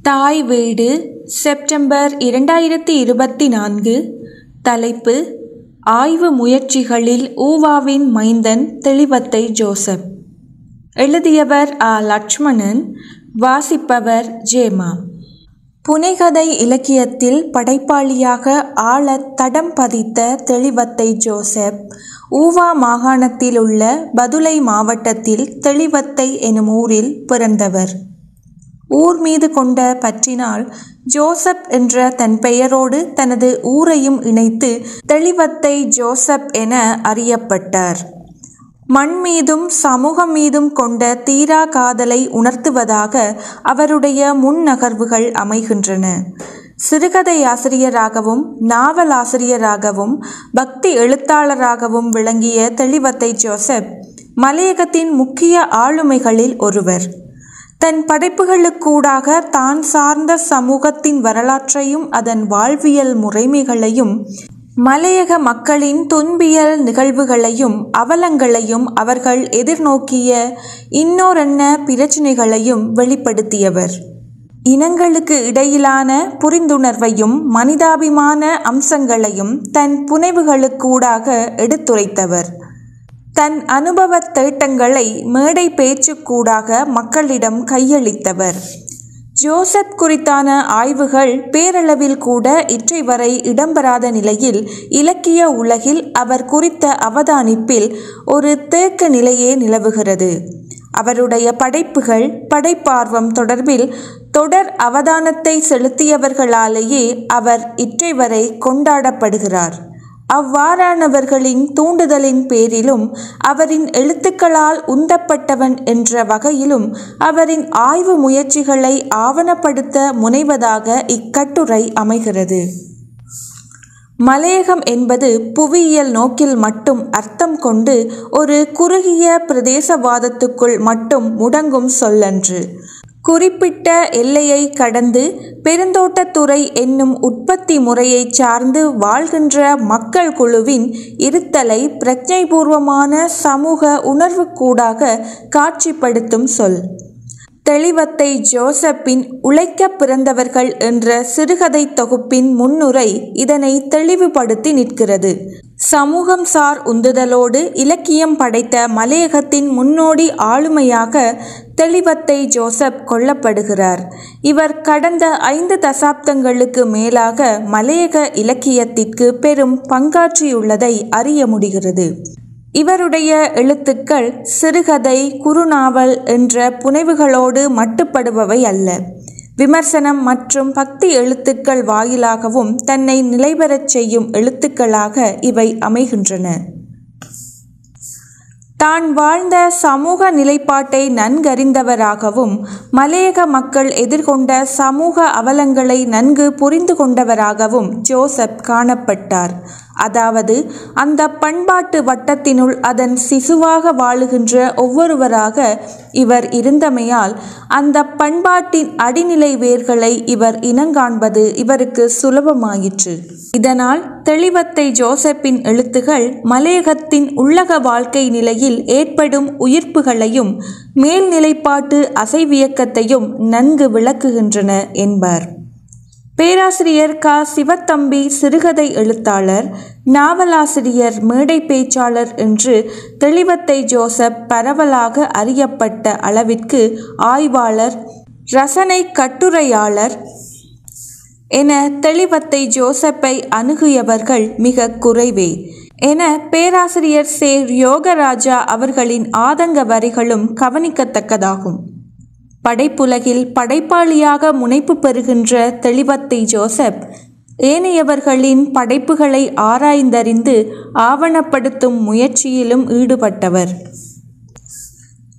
தாய் வீடு செப்டம்பர் 2024. தலைப்பு: ஆய்வு முயற்சிகளில் ஊவாவின் மைந்தன் தெளிவத்தை ஜோசப். எழுதியவர் லட்சுமணன். வாசிப்பவர் ஜேமா. புனைகதை இலக்கியத்தில் படைப்பாளியாக ஆழத் தடம் பதித்த தெளிவத்தை ஜோசப் ஊவா மாகாணத்தில் உள்ள பதுளை மாவட்டத்தில் தெளிவத்தை எனும் ஊரில் பிறந்தவர். ஊர் மீது கொண்ட பற்றினால் ஜோசப் என்ற தன் பெயரோடு தனது ஊரையும் இணைத்து தெளிவத்தை ஜோசப் என அறியப்பட்டார். மண் மீதும் சமூகம் மீதும் கொண்ட தீரா காதலை உணர்த்துவதாக அவருடைய முன்னகர்வுகள் அமைகின்றன. சிறுகதை ஆசிரியராகவும் நாவலாசிரியராகவும் பக்தி எழுத்தாளராகவும் விளங்கிய தெளிவத்தை ஜோசப் மலையகத்தின் முக்கிய ஆளுமைகளில் ஒருவர். தன் படைப்புகளுக்கூடாக தான் சார்ந்த சமூகத்தின் வரலாற்றையும் அதன் வாழ்வியல் முறைமைகளையும் மலையக மக்களின் துன்பியல் நிகழ்வுகளையும் அவலங்களையும் அவர்கள் எதிர்நோக்கிய இன்னோரென்ன பிரச்சினைகளையும் வெளிப்படுத்தியவர். இனங்களுக்கு இடையிலான புரிந்துணர்வையும் மனிதாபிமான அம்சங்களையும் தன் புனைவுகளுக்கூடாக எடுத்துரைத்தவர். தன் அனுபவ தேட்டங்களை மேடை பேச்சுக்கூடாக மக்களிடம் கையளித்தவர். ஜோசப் குறித்தான ஆய்வுகள் பேரளவில் கூட இற்றை வரை இடம்பெறாத நிலையில் இலக்கிய உலகில் அவர் குறித்த அவதானிப்பில் ஒரு தேக்க நிலையே நிலவுகிறது. அவருடைய படைப்புகள் படைப்பார்வம் தொடர்பில் தொடர் அவதானத்தை செலுத்தியவர்களாலேயே அவர் இற்றை வரை கொண்டாடப்படுகிறார். அவ்வாறானவர்களின் தூண்டுதலின் பேரிலும் அவரின் எழுத்துக்களால் உந்தப்பட்டவன் என்ற வகையிலும் அவரின் ஆய்வு முயற்சிகளை ஆவணப்படுத்த முனைவதாக இக்கட்டுரை அமைகிறது. மலையகம் என்பது புவியியல் நோக்கில் மட்டும் அர்த்தம் கொண்டு ஒரு குறுகிய பிரதேசவாதத்துக்குள் மட்டும் முடங்கும் சொல்லன்று. குறிப்பிட்ட எல்லையை கடந்து பெருந்தோட்டத்துறை என்னும் உற்பத்தி முறையை சார்ந்து வாழ்கின்ற மக்கள் குழுவின் இருத்தலை பிரஜைபூர்வமான சமூக உணர்வுக்கூடாக காட்சிப்படுத்தும் சொல். தெளிவத்தை ஜோசப்பின் உழைக்க பிறந்தவர்கள் என்ற சிறுகதை தொகுப்பின் முன்னுரை இதனை தெளிவுபடுத்தி நிற்கிறது. சமூகம் சார் உந்துதலோடு இலக்கியம் படைத்த மலையகத்தின் முன்னோடி ஆளுமையாக தெளிவத்தை ஜோசப் கொள்ளப்படுகிறார். இவர் கடந்த 5 தசாப்தங்களுக்கு மேலாக மலையக இலக்கியத்திற்கு பெரும் பங்காற்றியுள்ளதை அறிய முடிகிறது. இவருடைய எழுத்துக்கள் சிறுகதை, குறுநாவல் என்ற புனைவுகளோடு மட்டுப்படுபவை அல்ல. விமர்சனம் மற்றும் பக்தி எழுத்துக்கள் வாயிலாகவும் தன்னை நிலைபெறச் செய்யும் எழுத்துக்களாக இவை அமைகின்றன. தான் வாழ்ந்த சமூக நிலைப்பாட்டை நன்கறிந்தவராகவும் மலையக மக்கள் எதிர்கொண்ட சமூக அவலங்களை நன்கு புரிந்து கொண்டவராகவும் ஜோசப் காணப்பட்டார். அதாவது அந்த பண்பாட்டு வட்டத்தினுள் அதன் சிசுவாக வாழுகின்ற ஒவ்வொருவராக இவர் இருந்தமையால் அந்த பண்பாட்டின் அடிநிலை வேர்களை இவர் இனங்காண்பது இவருக்கு சுலபமாயிற்று. இதனால் தெளிவத்தை ஜோசப்பின் எழுத்துகள் மலையகத்தின் உள்ளக வாழ்க்கை நிலையில் ஏற்படும் உயிர்ப்புகளையும் மேல்நிலைப்பாட்டு அசைவியக்கத்தையும் நன்கு விளக்குகின்றன என்பார். பேராசிரியர் சிவத்தம்பி சிறுகதை எழுத்தாளர், நாவலாசிரியர், மேடை பேச்சாளர் என்று தெளிவத்தை ஜோசப் பரவலாக அறியப்பட்ட அளவிற்கு ஆய்வாளர், ரசனை கட்டுரையாளர் என தெளிவத்தை ஜோசப்பை அணுகியவர்கள் மிக குறைவே என பேராசிரியர் யோகராஜா அவர்களின் ஆதங்க வரிகளும் கவனிக்கத்தக்கதாகும். படைப்புலகில் படைப்பாளியாக முனைப்பு பெறுகின்ற தெளிவத்தை ஜோசப் ஏனையவர்களின் படைப்புகளை ஆராய்ந்தறிந்து ஆவணப்படுத்தும் முயற்சியிலும் ஈடுபட்டவர்.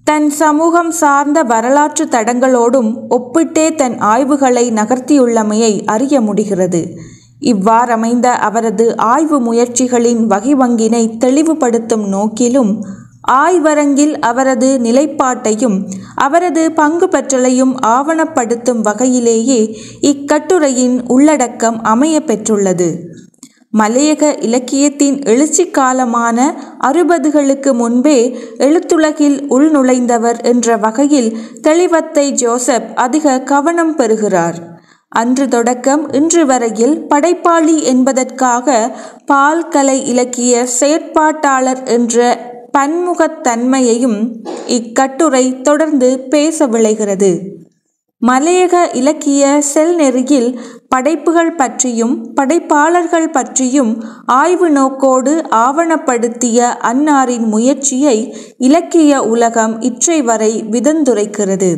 தன் சமூகம் சார்ந்த வரலாற்று தடங்களோடும் ஒப்பிட்டே தன் ஆய்வுகளை நகர்த்தியுள்ளமையை அறிய முடிகிறது. இவ்வாறமைந்த அவரது ஆய்வு முயற்சிகளின் வகிவங்கினை தெளிவுபடுத்தும் நோக்கிலும் ஆய்வரங்கில் அவரது நிலைப்பாட்டையும் அவரது பங்கு பற்றலையும் ஆவணப்படுத்தும் வகையிலேயே இக்கட்டுரையின் உள்ளடக்கம் அமைய பெற்றுள்ளது. மலையக இலக்கியத்தின் எழுச்சி காலமான 60களுக்கு முன்பே எழுத்துலகில் உள்நுழைந்தவர் என்ற வகையில் தெளிவத்தை ஜோசப் அதிக கவனம் பெறுகிறார். அன்று தொடக்கம் இன்று வரையில் படைப்பாளி என்பதற்காக பால்கலை இலக்கிய செயற்பாட்டாளர் என்ற பன்முகத்தன்மையையும் இக்கட்டுரை தொடர்ந்து பேச விளைகிறது. மலையக இலக்கிய செல்நெறியில் படைப்புகள் பற்றியும் படைப்பாளர்கள் பற்றியும் ஆய்வு நோக்கோடு ஆவணப்படுத்திய அன்னாரின் முயற்சியை இலக்கிய உலகம் இற்றை வரை விதந்துரைக்கிறது.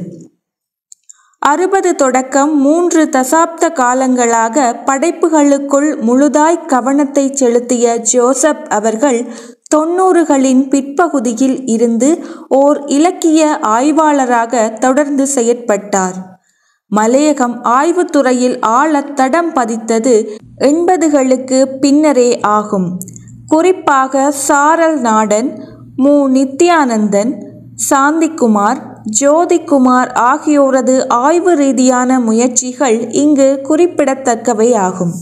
60 தொடக்கம் 3 தசாப்த காலங்களாக படைப்புகளுக்குள் முழுதாய் கவனத்தை செலுத்திய ஜோசப் அவர்கள் 90களின் பிற்பகுதியில் இருந்து ஓர் இலக்கிய ஆய்வாளராக தொடர்ந்து செயற்பட்டார். மலையகம் ஆய்வுத்துறையில் ஆழ தடம் பதித்தது 80களுக்கு பின்னரே ஆகும். குறிப்பாக சாரல் நாடன், மு. நித்யானந்தன், சாந்திக்குமார், ஜோதிக்குமார் ஆகியோரது ஆய்வு ரீதியான முயற்சிகள் இங்கு குறிப்பிடத்தக்கவை ஆகும்.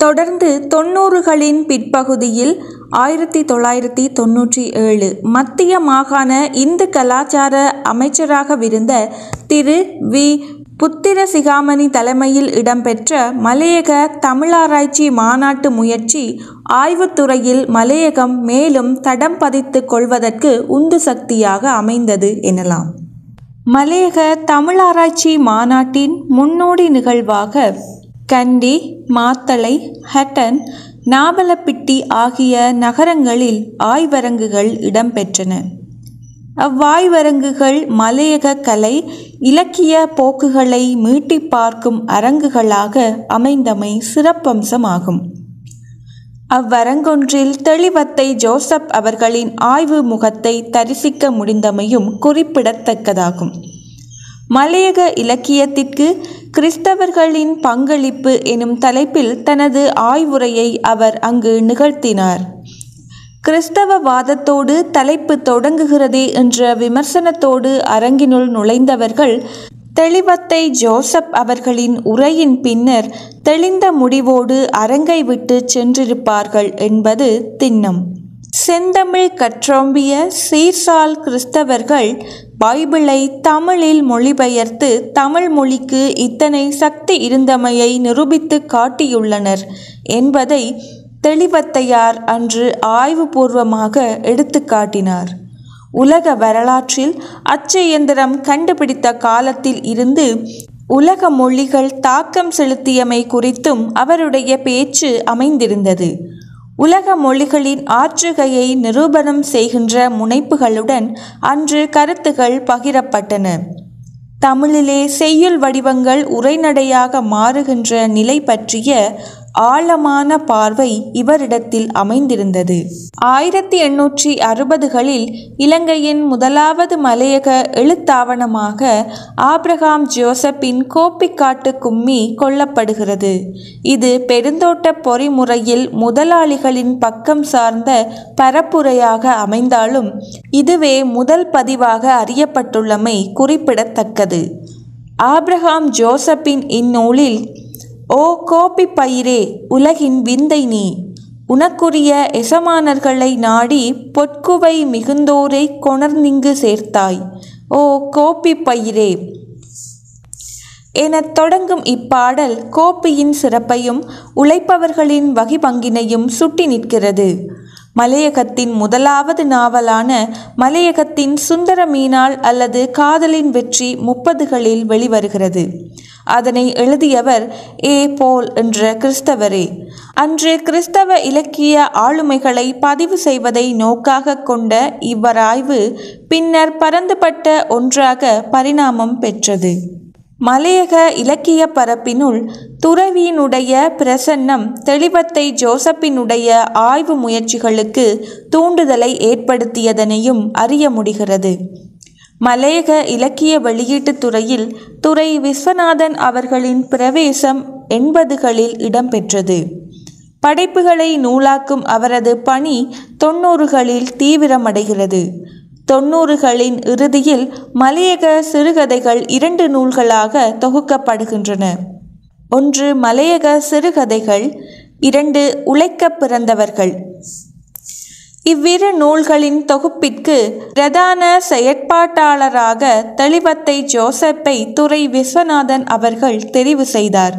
தொடர்ந்து 90களின் பிற்பகுதியில் 1997 மத்திய மாகாண இந்து கலாச்சார அமைச்சராகவிருந்த திரு வி. புத்திரசிகாமணி தலைமையில் இடம்பெற்ற மலையக தமிழாராய்ச்சி மாநாட்டு முயற்சி ஆய்வுத்துறையில் மலையகம் மேலும் தடம் பதித்து கொள்வதற்கு உந்து சக்தியாக அமைந்தது எனலாம். மலையக தமிழாராய்ச்சி மாநாட்டின் முன்னோடி நிகழ்வாக கண்டி, மாத்தளை, ஹட்டன், நாவலப்பிட்டி ஆகிய நகரங்களில் ஆய்வரங்குகள் இடம்பெற்றன. அவ்வாய்வரங்குகள் மலையக கலை இலக்கிய போக்குகளை மீட்டி பார்க்கும் அரங்குகளாக அமைந்தமை சிறப்பம்சமாகும். அவ்வரங்கொன்றில் தெளிவத்தை ஜோசப் அவர்களின் ஆய்வு முகத்தை தரிசிக்க முடிந்தமையும் குறிப்பிடத்தக்கதாகும். மலையக இலக்கியத்திற்கு கிறிஸ்தவர்களின் பங்களிப்பு எனும் தலைப்பில் தனது ஆய்வுரையை அவர் அங்கு நிகழ்த்தினார். கிறிஸ்தவ வாதத்தோடு தலைப்பு தொடங்குகிறதே என்ற விமர்சனத்தோடு அரங்கினுள் நுழைந்தவர்கள் தெளிவத்தை ஜோசப் அவர்களின் உரையின் பின்னர் தெளிந்த முடிவோடு அரங்கை விட்டு சென்றிருப்பார்கள் என்பது திண்ணம். செந்தமிழ் கற்றோம்பிய சீர்சால் கிறிஸ்தவர்கள் பைபிளை தமிழில் மொழிபெயர்த்து தமிழ் மொழிக்கு இத்தனை சக்தி இருந்தமையை நிரூபித்து காட்டியுள்ளனர் என்பதை தெளிவத்தையார் அன்று ஆய்வுபூர்வமாக எடுத்து காட்டினார். உலக வரலாற்றில் அச்சு இயந்திரம் கண்டுபிடித்த காலத்தில் இருந்து உலக மொழிகள் தாக்கம் செலுத்தியமை குறித்தும் அவருடைய பேச்சு அமைந்திருந்தது. உலக மொழிகளின் ஆற்றுகையை நிரூபணம் செய்கின்ற முனைப்புகளுடன் அன்று கருத்துகள் பகிரப்பட்டன. தமிழிலே செய்யுள் வடிவங்கள் உரைநடையாக மாறுகின்ற நிலை பற்றிய ஆழமான பார்வை இவரிடத்தில் அமைந்திருந்தது. 1860களில் இலங்கையின் முதலாவது மலையக எழுத்தாவணமாக ஆபிரகாம் ஜோசப்பின் கோப்பிக்காட்டு கும்மி கொள்ளப்படுகிறது. இது பெருந்தோட்ட பொறிமுறையில் முதலாளிகளின் பக்கம் சார்ந்த பரப்புரையாக அமைந்தாலும் இதுவே முதல் பதிவாக அறியப்பட்டுள்ளமை குறிப்பிடத்தக்கது. ஆபிரகாம் ஜோசப்பின் இந்நூலில் ஓ கோப்பி பயிரே, உலகின் விந்தை நீ, உனக்குரிய எசமானர்களை நாடி பொற்குவை மிகுந்தோரை கொணர்ந்திங்கு சேர்த்தாய், ஓ கோப்பி பயிரே எனத் தொடங்கும் இப்பாடல் கோப்பியின் சிறப்பையும் உழைப்பவர்களின் வகிபங்கினையும் சுட்டி நிற்கிறது. மலையகத்தின் முதலாவது நாவலான மலையகத்தின் சுந்தர மீனாள் அல்லது காதலின் வெற்றி 30களில் வெளிவருகிறது. அதனை எழுதியவர் ஏ. போல் என்ற கிறிஸ்தவரே. அன்று கிறிஸ்தவ இலக்கிய ஆளுமைகளை பதிவு செய்வதை நோக்காக கொண்ட இவ்வராய்வு பின்னர் பரந்துபட்ட ஒன்றாக பரிணாமம் பெற்றது. மலையக இலக்கிய பரப்பினுள் துறவியினுடைய பிரசன்னம் தெளிவத்தை ஜோசப்பினுடைய ஆய்வு முயற்சிகளுக்கு தூண்டுதலை ஏற்படுத்தியதனையும் அறிய முடிகிறது. மலையக இலக்கிய வெளியீட்டுத் துறையில் துரை விஸ்வநாதன் அவர்களின் பிரவேசம் 80களில் இடம்பெற்றது. படைப்புகளை நூலாக்கும் அவரது பணி 90களில் தீவிரமடைகிறது. 90களின் இறுதியில் மலையக சிறுகதைகள் 2 நூல்களாக தொகுக்கப்படுகின்றன. ஒன்று மலையக சிறுகதைகள், 2 உழைக்க பிறந்தவர்கள். இவ்விரு நூல்களின் தொகுப்பிற்கு பிரதான செயற்பாட்டாளராக தெளிவத்தை ஜோசப்பை துரை விஸ்வநாதன் அவர்கள் தெரிவு செய்தார்.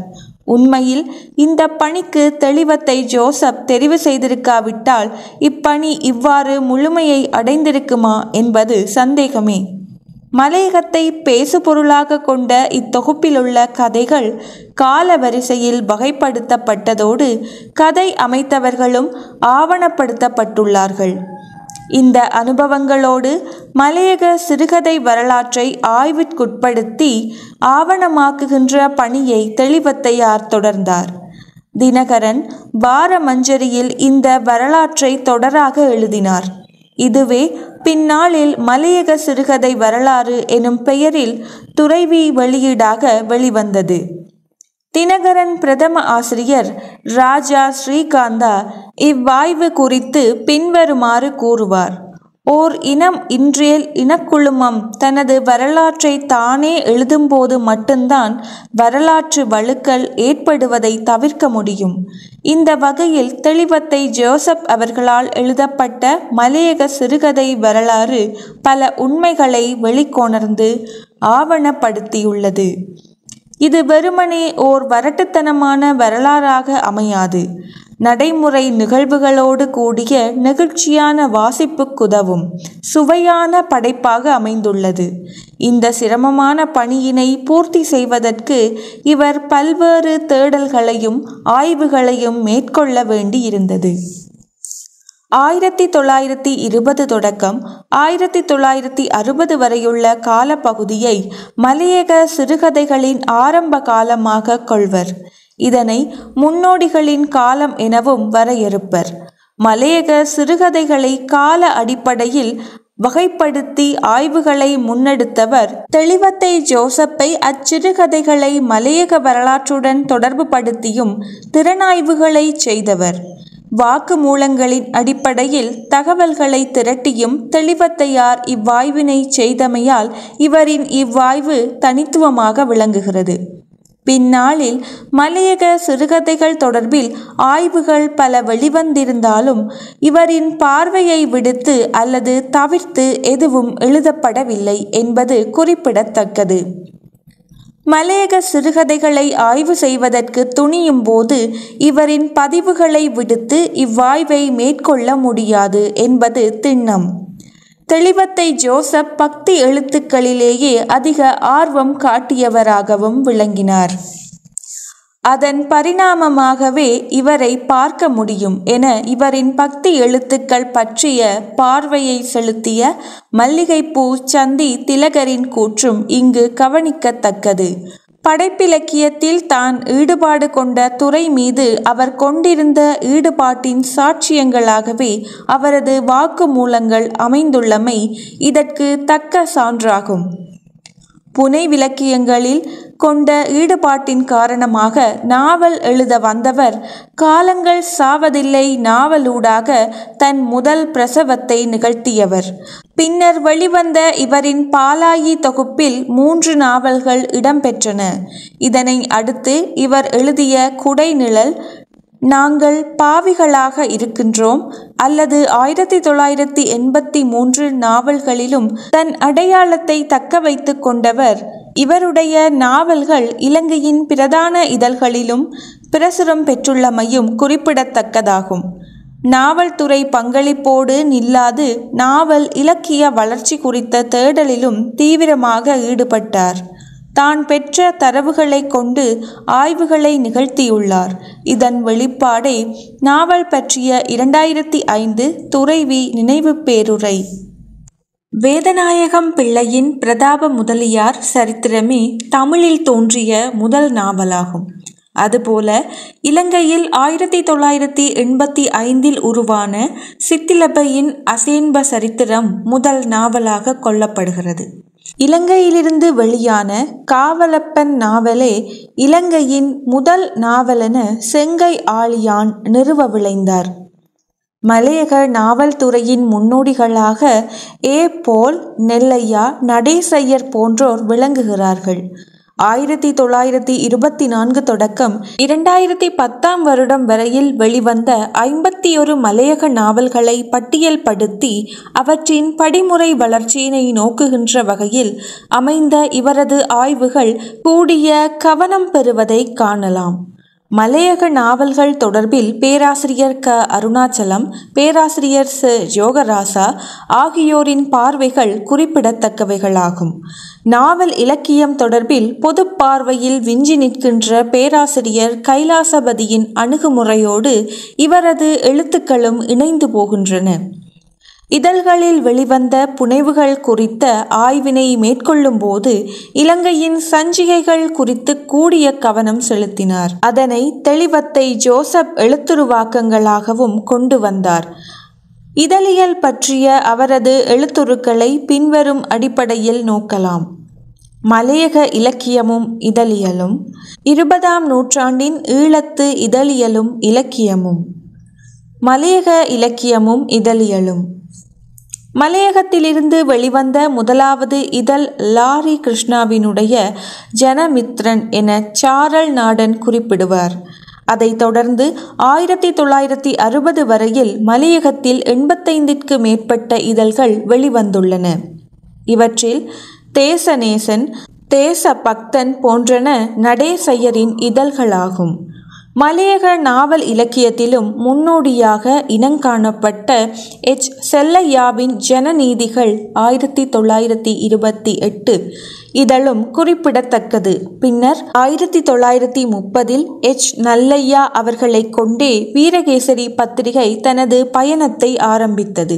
உண்மையில் இந்த பணிக்கு தெளிவத்தை ஜோசப் தெரிவு செய்திருக்காவிட்டால் இப்பணி இவ்வாறு முழுமையை அடைந்திருக்குமா என்பது சந்தேகமே. மலையகத்தை பேசுபொருளாக கொண்ட இத்தொகுப்பிலுள்ள கதைகள் கால வரிசையில் வகைப்படுத்தப்பட்டதோடு கதை அமைத்தவர்களும் ஆவணப்படுத்தப்பட்டுள்ளார்கள். இந்த அனுபவங்களோடு மலையக சிறுகதை வரலாற்றை ஆய்விற்குட்படுத்தி ஆவணமாக்குகின்ற பணியை தெளிவத்தையார் தொடர்ந்தார். தினகரன் வாரமஞ்சரியில் இந்த வரலாற்றை தொடராக எழுதினார். இதுவே பின்னாளில் மலையக சிறுகதை வரலாறு எனும் பெயரில் துறைவி வெளியீடாக வெளிவந்தது. தினகரன் பிரதம ஆசிரியர் ராஜா ஸ்ரீகாந்தா இவ்வாய்வு குறித்து பின்வருமாறு கூறுவார். ஓர் இனம் இன்றேல் இனக்குழுமம் தனது வரலாற்றை தானே எழுதும்போது மட்டும்தான் வரலாற்று வழுக்கல் ஏற்படுவதை தவிர்க்க முடியும். இந்த வகையில் தெளிவத்தை ஜோசப் அவர்களால் எழுதப்பட்ட மலையக சிறுகதை வரலாறு பல உண்மைகளை வெளிக்கொணர்ந்து ஆவணப்படுத்தியுள்ளது. இது வெறுமனே ஓர் வரட்டுத்தனமான வரலாறாக அமையாது. நடைமுறை நிகழ்வுகளோடு கூடிய நெகிழ்ச்சியான வாசிப்புக்குதவும் சுவையான படைப்பாக அமைந்துள்ளது. இந்த சிரமமான பணியினை பூர்த்தி செய்வதற்கு இவர் பல்வேறு தேடல்களையும் ஆய்வுகளையும் மேற்கொள்ள வேண்டியிருந்தது. 1920 தொடக்கம் 1960 வரையுள்ள காலப்பகுதியை மலையக சிறுகதைகளின் ஆரம்ப காலமாக கொள்வர். இதனை முன்னோடிகளின் காலம் எனவும் வரையறுப்பர். மலையக சிறுகதைகளை கால அடிப்படையில் வகைப்படுத்தி ஆய்வுகளை முன்னெடுத்தவர் தெளிவத்தை ஜோசப்பை அச்சிறுகதைகளை மலையக வரலாற்றுடன் தொடர்பு படுத்தியும் திறனாய்வுகளை செய்தவர். வாக்கு மூலங்களின் அடிப்படையில் தகவல்களை திரட்டியும் தெளிவத்தையார் இவ்வாய்வினை செய்தமையால் இவரின் இவ்வாய்வு தனித்துவமாக விளங்குகிறது. பின்னாளில் மலையக சிறுகதைகள் தொடர்பில் ஆய்வுகள் பல வெளிவந்திருந்தாலும் இவரின் பார்வையை விடுத்து அல்லது தவிர்த்து எதுவும் எழுதப்படவில்லை என்பது குறிப்பிடத்தக்கது. மலையக சிறுகதைகளை ஆய்வு செய்வதற்கு துணியும் போது இவரின் பதிவுகளை விடுத்து இவ்வாய்வை மேற்கொள்ள முடியாது என்பது திண்ணம். தெளிவத்தை ஜோசப் பக்தி எழுத்துக்களிலேயே அதிக ஆர்வம் காட்டியவராகவும் விளங்கினார். அதன் பரிணாமமாகவே இவரை பார்க்க முடியும் என இவரின் பக்தி எழுத்துக்கள் பற்றிய பார்வையை செலுத்திய மல்லிகைப்பூ சந்தி திலகரின் கூற்றும் இங்கு கவனிக்கத்தக்கது. படைப்பிலக்கியத்தில் தான் ஈடுபாடு கொண்ட துறை மீது அவர் கொண்டிருந்த ஈடுபாட்டின் சாட்சியங்களாகவே அவரது வாக்கு மூலங்கள் அமைந்துள்ளமை இதற்கு தக்க சான்றாகும். புனைவிலக்கியங்களில் கொண்ட ஈடுபாட்டின் காரணமாக நாவல் எழுத வந்தவர் காலங்கள் சாவதில்லை நாவலூடாக தன் முதல் பிரசவத்தை நிகழ்த்தியவர். பின்னர் வெளிவந்த இவரின் பாலாயி தொகுப்பில் 3 நாவல்கள் இடம்பெற்றன. இதனை அடுத்து இவர் எழுதிய குடைநிழல், நாங்கள் பாவிகளாக இருக்கின்றோம் அல்லது 1983 நாவல்களிலும் தன் அடையாளத்தை தக்க வைத்து கொண்டவர். இவருடைய நாவல்கள் இலங்கையின் பிரதான இதழ்களிலும் பிரசுரம் பெற்றுள்ளமையும் குறிப்பிடத்தக்கதாகும். நாவல் துறை பங்களிப்போடு நில்லாது நாவல் இலக்கிய வளர்ச்சி குறித்த தேடலிலும் தீவிரமாக ஈடுபட்டார். தான் பெற்ற தரவுகளை கொண்டு ஆய்வுகளை நிகழ்த்தியுள்ளார். இதன் வெளிப்பாடே நாவல் பற்றிய 2005 துறைவி நினைவு பேருரை. வேதநாயகம் பிள்ளையின் பிரதாப முதலியார் சரித்திரமே தமிழில் தோன்றிய முதல் நாவலாகும். அதுபோல இலங்கையில் 1985 உருவான சித்திலபையின் அசேன்ப சரித்திரம் முதல் நாவலாக கொள்ளப்படுகிறது. இலங்கையிலிருந்து வெளியான காவலப்பன் நாவலே இலங்கையின் முதல் நாவலென செங்கை ஆழியான் நிறுவ விளைந்தார். மலையக நாவல் துறையின் முன்னோடிகளாக ஏ. போல், நெல்லையா, நடேசையர் போன்றோர் விளங்குகிறார்கள். 1924 தொடக்கம் 2010 வருடம் வரையில் வெளிவந்த 51 மலையக நாவல்களை பட்டியல்படுத்தி அவற்றின் படிமுறை வளர்ச்சியினை நோக்குகின்ற வகையில் அமைந்த இவரது ஆய்வுகள் கூடிய கவனம் பெறுவதை காணலாம். மலையக நாவல்கள் தொடர்பில் பேராசிரியர் க. அருணாச்சலம், பேராசிரியர் ச. யோகராசா ஆகியோரின் பார்வைகள் குறிப்பிடத்தக்கவைகளாகும். நாவல் இலக்கியம் தொடர்பில் பொது பார்வையில் விஞ்சி நிற்கின்ற பேராசிரியர் கைலாசபதியின் அணுகுமுறையோடு இவரது எழுத்துக்களும் இணைந்து போகின்றன. இதழ்களில் வெளிவந்த புனைவுகள் குறித்த ஆய்வினை மேற்கொள்ளும் போது இலங்கையின் சஞ்சிகைகள் குறித்து கூடிய கவனம் செலுத்தினார். அதனை தெளிவத்தை ஜோசப் எழுத்துருவாக்கங்களாகவும் கொண்டு வந்தார். இதழியல் பற்றிய அவரது எழுத்துருக்களை பின்வரும் அடிப்படையில் நோக்கலாம். மலையக இலக்கியமும் இதழியலும், 20ஆம் நூற்றாண்டின் ஈழத்து இதழியலும் இலக்கியமும். மலையக இலக்கியமும் இதழியலும். மலையகத்திலிருந்து வெளிவந்த முதலாவது இதழ் லாரி கிருஷ்ணாவினுடைய ஜனமித்ரன் என சாரல் நாடன் குறிப்பிடுவார். அதைத் தொடர்ந்து 1960 வரையில் மலையகத்தில் 85ற்கு மேற்பட்ட இதழ்கள் வெளிவந்துள்ளன. இவற்றில் தேசநேசன், தேசபக்தன் போன்றன நடேசையரின் இதழ்களாகும். மலையக நாவல் இலக்கியத்திலும் முன்னோடியாக இனங்காணப்பட்ட எச். செல்லையாவின் ஜனநீதிகள் 1928 இதழும் குறிப்பிடத்தக்கது. பின்னர் 1930 எச். நல்லையா அவர்களை கொண்டே வீரகேசரி பத்திரிகை தனது பயணத்தை ஆரம்பித்தது.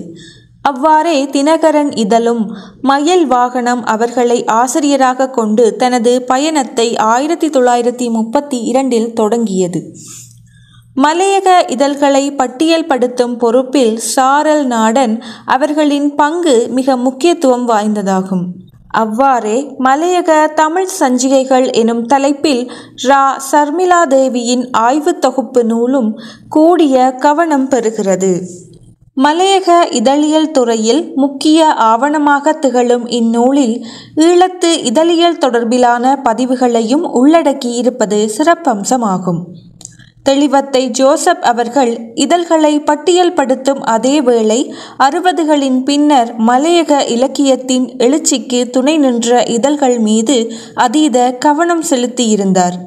அவ்வாறே தினகரன் இதழும் மயில் வாகனம் அவர்களை ஆசிரியராக கொண்டு தனது பயணத்தை 1932 தொடங்கியது. மலையக இதழ்களை பட்டியல்படுத்தும் பொறுப்பில் சாரல் நாடன் அவர்களின் பங்கு மிக முக்கியத்துவம் வாய்ந்ததாகும். அவ்வாறே மலையக தமிழ் சஞ்சிகைகள் எனும் தலைப்பில் ரா. சர்மிளாதேவியின் ஆய்வு தொகுப்பு நூலும் கூடிய கவனம் பெறுகிறது. மலையக இதழியல் துறையில் முக்கிய ஆவணமாக திகழும் இந்நூலில் ஈழத்து இதழியல் தொடர்பிலான பதிவுகளையும் உள்ளடக்கியிருப்பது சிறப்பம்சமாகும். தெளிவத்தை ஜோசப் அவர்கள் இதழ்களை பட்டியல்படுத்தும் அதேவேளை 60களின் பின்னர் மலையக இலக்கியத்தின் எழுச்சிக்கு துணை நின்ற இதழ்கள் மீது அதீத கவனம் செலுத்தியிருந்தார்.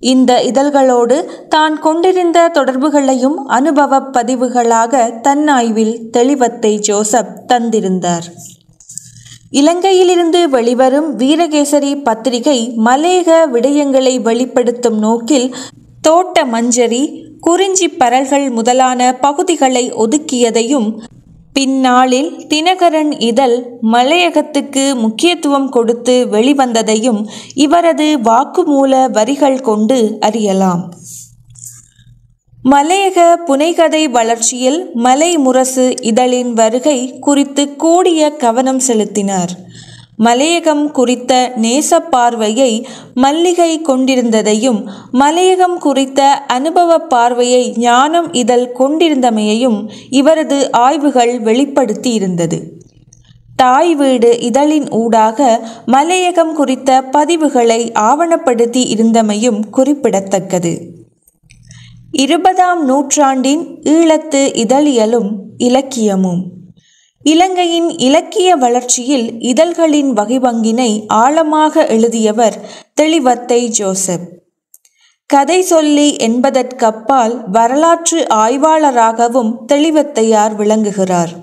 இந்த இதழ்களோடு தான் கொண்டிருந்த தொடர்புகளையும் அனுபவ பதிவுகளாக தன்னாய்வில் தெளிவத்தை ஜோசப் தந்திருந்தார். இலங்கையிலிருந்து வெளிவரும் வீரகேசரி பத்திரிகை மலையக விடயங்களை வெளிப்படுத்தும் நோக்கில் தோட்ட மஞ்சரி, குறிஞ்சி பரல்கள் முதலான பகுதிகளை ஒதுக்கியதையும், பின்னாளில் தினகரன் இதழ் மலையகத்துக்கு முக்கியத்துவம் கொடுத்து வெளிவந்ததையும் இவரது வாக்குமூல வரிகள் கொண்டு அறியலாம். மலையக புனைகதை வளர்ச்சியில் மலைமுரசு இதழின் வருகை குறித்து கூடிய கவனம் செலுத்தினார். மலையகம் குறித்த நேச பார்வையை மல்லிகை கொண்டிருந்ததையும், மலையகம் குறித்த அனுபவ பார்வையை ஞானம் இதழ் கொண்டிருந்தமையையும் இவரது ஆய்வுகள் வெளிப்படுத்தி இருந்தது. தாய் வீடு இதழின் ஊடாக மலையகம் குறித்த பதிவுகளை ஆவணப்படுத்தி இருந்தமையும் குறிப்பிடத்தக்கது. 20ஆம் நூற்றாண்டின் ஈழத்து இதழியலும் இலக்கியமும். இலங்கையின் இலக்கிய வளர்ச்சியில் இதழ்களின் வகைபங்கினை ஆழமாக எழுதியவர் தெளிவத்தை ஜோசப். கதை சொல்லி என்பதற்கப்பால் வரலாற்று ஆய்வாளராகவும் தெளிவத்தையார் விளங்குகிறார்.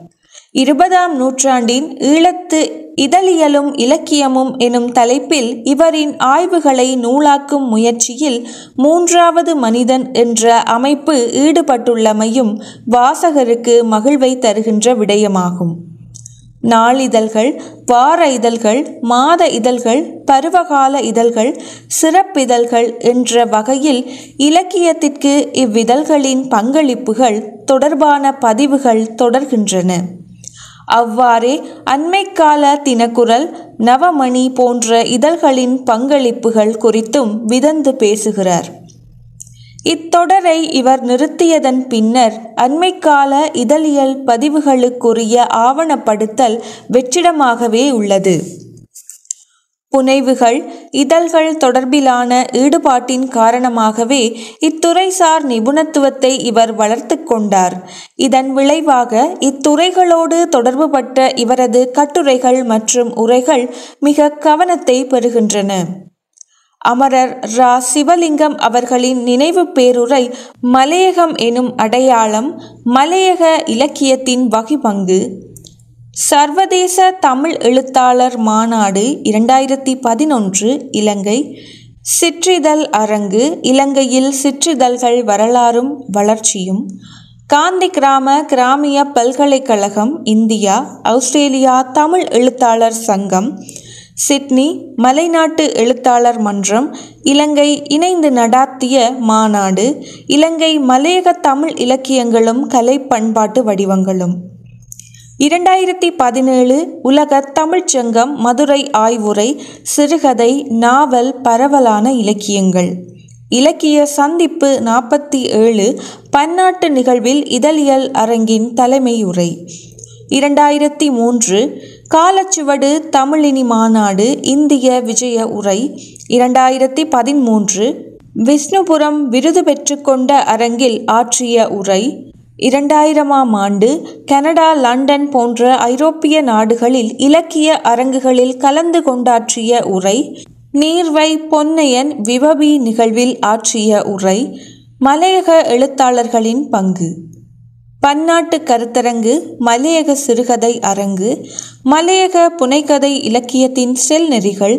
20ஆம் நூற்றாண்டின் ஈழத்து இதழியலும் இலக்கியமும் எனும் தலைப்பில் இவரின் ஆய்வுகளை நூலாக்கும் முயற்சியில் 3வது மனிதன் என்ற அமைப்பு ஈடுபட்டுள்ளமையும் வாசகருக்கு மகிழ்வை தருகின்ற விடயமாகும். நாளிதழ்கள், வார இதழ்கள், மாத இதழ்கள், பருவகால இதழ்கள், சிறப்பிதழ்கள் என்ற வகையில் இலக்கியத்திற்கு இவ்விதழ்களின் பங்களிப்புகள் தொடர்பான பதிவுகள் தொடர்கின்றன. அவ்வாறே அண்மைக்கால தினக்குரல், நவமணி போன்ற இதழ்களின் பங்களிப்புகள் குறித்தும் விதந்து பேசுகிறார். இத்தொடரை இவர் நிறுத்தியதன் பின்னர் அண்மைக்கால இதழியல் பதிவுகளுக்குரிய ஆவணப்படுத்தல் வெற்றிடமாகவே உள்ளது. புனைவுகள், இதழ்கள் தொடர்பிலான ஈடுபாட்டின் காரணமாகவே இத்துறைசார் நிபுணத்துவத்தை இவர் வளர்த்து கொண்டார். இதன் விளைவாக இத்துறைகளோடு தொடர்புபட்ட இவரது கட்டுரைகள் மற்றும் உரைகள் மிக கவனத்தை பெறுகின்றன. அமரர் ரா. சிவலிங்கம் அவர்களின் நினைவு பேருரை மலையகம் எனும் அடையாளம், மலையக இலக்கியத்தின் வகிபங்கு, சர்வதேச தமிழ் எழுத்தாளர் மாநாடு 2011 இலங்கை, சிற்றிதழ் அரங்கு, இலங்கையில் சிற்றிதழ்கள் வரலாறும் வளர்ச்சியும், காந்தி கிராமிய பல்கலைக்கழகம், இந்தியா, ஆஸ்திரேலியா தமிழ் எழுத்தாளர் சங்கம், சிட்னி மலைநாட்டு எழுத்தாளர் மன்றம், இலங்கை இணைந்து நடாத்திய மாநாடு, இலங்கை மலையக தமிழ் இலக்கியங்களும் கலை பண்பாட்டு வடிவங்களும், 2017 உலக தமிழ்ச்சங்கம் மதுரை ஆய்வுரை, சிறுகதை, நாவல், பரவலான இலக்கியங்கள், இலக்கிய சந்திப்பு 47 பன்னாட்டு நிகழ்வில் இதழியல் அரங்கின் தலைமையுரை, 2003 காலச்சுவடு தமிழினி மாநாடு இந்திய விஜய உரை, 2013 விஷ்ணுபுரம் விருது பெற்றுக்கொண்ட அரங்கில் ஆற்றிய உரை, 2000ஆம் ஆண்டு கனடா, லண்டன் போன்ற ஐரோப்பிய நாடுகளில் இலக்கிய அரங்குகளில் கலந்து கொண்டாற்றிய உரை, நீர்வை பொன்னையன் விபவி நிகழ்வில் ஆற்றிய உரை, மலையக எழுத்தாளர்களின் பங்கு, பன்னாட்டு கருத்தரங்கு, மலையக சிறுகதை அரங்கு, மலையக புனைகதை இலக்கியத்தின் செல் நெறிகள்,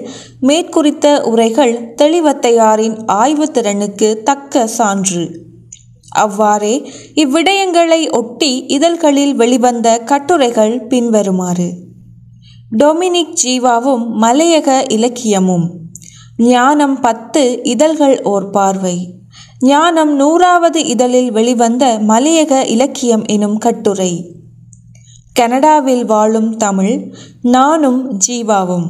மேற்குறித்த உரைகள் தெளிவத்தையாரின் ஆய்வு திறனுக்கு தக்க சான்று. அவ்வாறே இவ்விடயங்களை ஒட்டி இதழ்களில் வெளிவந்த கட்டுரைகள் பின்வருமாறு. டொமினிக் ஜீவாவும் மலையக இலக்கியமும், ஞானம் 10 இதழ்கள் ஓர் பார்வை, ஞானம் 100வது இதழில் வெளிவந்த மலையக இலக்கியம் எனும் கட்டுரை, கனடாவில் வாழும் தமிழ், நானும் ஜீவாவும்.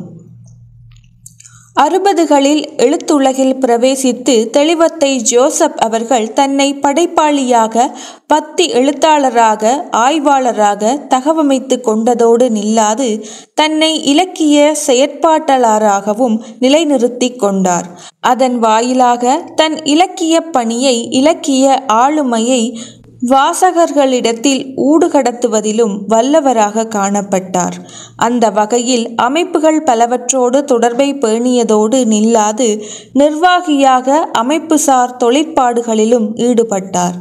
60களில் எழுத்துலகில் பிரவேசித்து தெளிவத்தை ஜோசப் அவர்கள் தன்னை படைப்பாளியாக, பத்தி எழுத்தாளராக, ஆய்வாளராக தகவமைத்து கொண்டதோடு நில்லாது தன்னை இலக்கிய செயற்பாட்டாளராகவும் நிலைநிறுத்தி கொண்டார். அதன் வாயிலாக தன் இலக்கிய பணியை, இலக்கிய ஆளுமையை வாசகர்களிடத்தில் ஊடுகடத்துவதிலும் வல்லவராக காணப்பட்டார். அந்த வகையில் அமைப்புகள் பலவற்றோடு தொடர்பை பேணியதோடு நில்லாது நிர்வாகியாக அமைப்புசார் தொழிற்பாடுகளிலும் ஈடுபட்டார்.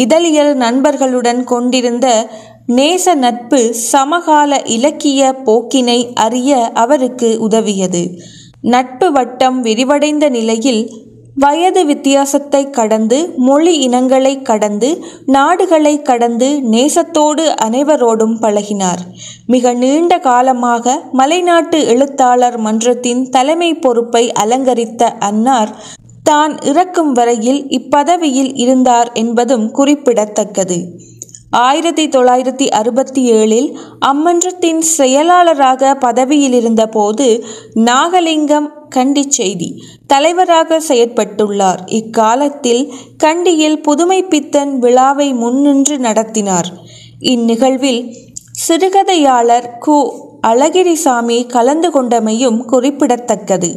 இதழியல் நண்பர்களுடன் கொண்டிருந்த நேச நட்பு சமகால இலக்கிய போக்கினை அறிய அவருக்கு உதவியது. நட்பு வட்டம் விரிவடைந்த நிலையில் வயது வித்தியாசத்தை கடந்து, மொழி இனங்களை கடந்து, நாடுகளை கடந்து நேசத்தோடு அனைவரோடும் பழகினார். மிக நீண்ட காலமாக மலைநாட்டு எழுத்தாளர் மன்றத்தின் தலைமை பொறுப்பை அலங்கரித்த அன்னார் தான் இறக்கும் வரையில் இப்பதவியில் இருந்தார் என்பதும் குறிப்பிடத்தக்கது. 1967 அம்மன்றத்தின் செயலாளராக பதவியில் இருந்த போது நாகலிங்கம் கண்டி செய்தி தலைவராக செயற்பட்டுள்ளார். இக்காலத்தில் கண்டியில் புதுமைப்பித்தன் விழாவை முன்னின்று நடத்தினார். இந்நிகழ்வில் சிறுகதையாளர் கு. அழகிரிசாமி கலந்து கொண்டமையும் குறிப்பிடத்தக்கது.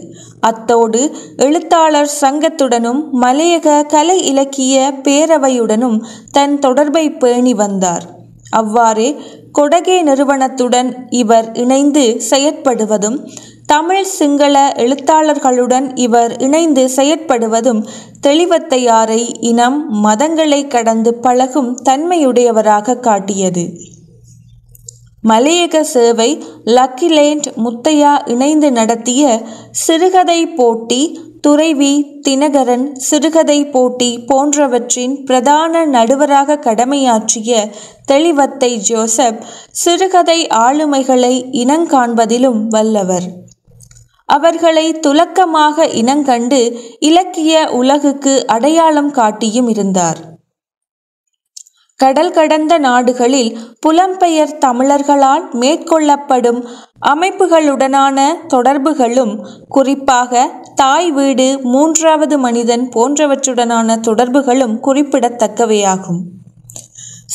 அத்தோடு எழுத்தாளர் சங்கத்துடனும் மலையக கலை இலக்கிய பேரவையுடனும் தன் தொடர்பை பேணி வந்தார். அவ்வாறே கொடகே நிறுவனத்துடன் இவர் இணைந்து செயற்படுவதும், தமிழ் சிங்கள எழுத்தாளர்களுடன் இவர் இணைந்து செயற்படுவதும் தெளிவத்தையாரை இனம், மதங்களை கடந்து பழகும் தன்மையுடையவராக காட்டியது. மலையக சேவை, லக்கிலேண்ட் முத்தையா இணைந்து நடத்திய சிறுகதை போட்டி, துறைவி தினகரன் சிறுகதை போட்டி போன்றவற்றின் பிரதான நடுவராக கடமையாற்றிய தெளிவத்தை ஜோசப் சிறுகதை ஆளுமைகளை இனங்காண்பதிலும் வல்லவர். அவர்களை துலக்கமாக இனங்கண்டு இலக்கிய உலகுக்கு அடையாளம் காட்டியும் இருந்தார். கடல் கடந்த நாடுகளில் புலம்பெயர் தமிழர்களால் மேற்கொள்ளப்படும் அமைப்புகளுடனான தொடர்புகளும், குறிப்பாக தாய் வீடு, மூன்றாவது மனிதன் போன்றவற்றுடனான தொடர்புகளும் குறிப்பிடத்தக்கவையாகும்.